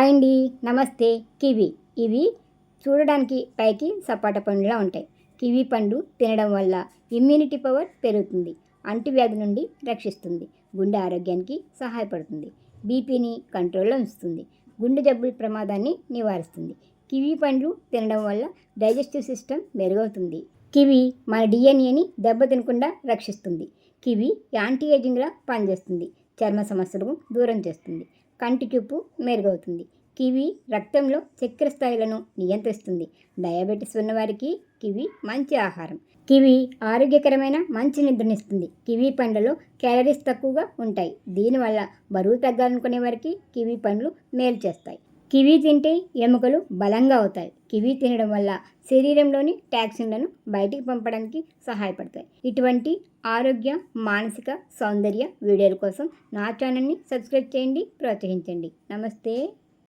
Hi అండి, నమస్తే. Kiwi ఇవి చూడడానికి పైకి సపాట పండులా ఉంటాయి. కివి పండు తినడం వల్ల ఇమ్యూనిటీ పవర్ పెరుగుతుంది, అంటువ్యాధి నుండి రక్షిస్తుంది, గుండె ఆరోగ్యానికి సహాయపడుతుంది, బీపీని కంట్రోల్లో ఉంచుతుంది, గుండె జబ్బుల ప్రమాదాన్ని నివారిస్తుంది. కివి పండ్లు తినడం వల్ల డైజెస్టివ్ సిస్టమ్ మెరుగవుతుంది. కివి మన డిఎన్ఏని దెబ్బతినకుండా రక్షిస్తుంది. కివి యాంటీ ఏజింగ్లా పనిచేస్తుంది, చర్మ సమస్యలకు దూరం చేస్తుంది, కంటి చూపు మెరుగవుతుంది. కివి రక్తంలో చక్కెర స్థాయిలను నియంత్రిస్తుంది. డయాబెటీస్ ఉన్నవారికి కివి మంచి ఆహారం. కివి ఆరోగ్యకరమైన మంచి నిద్రనిస్తుంది. కివి పండ్లలో క్యాలరీస్ తక్కువగా ఉంటాయి. దీనివల్ల బరువు తగ్గాలనుకునే వారికి కివి పండ్లు మేలు చేస్తాయి. కివి తింటే ఎముకలు బలంగా అవుతాయి. కివి తినడం వల్ల శరీరంలోని టాక్సిన్లను బయటికి పంపడానికి సహాయపడతాయి. ఇటువంటి ఆరోగ్య, మానసిక, సౌందర్య వీడియోల కోసం నా ఛానల్ని సబ్స్క్రైబ్ చేయండి, ప్రోత్సహించండి. నమస్తే.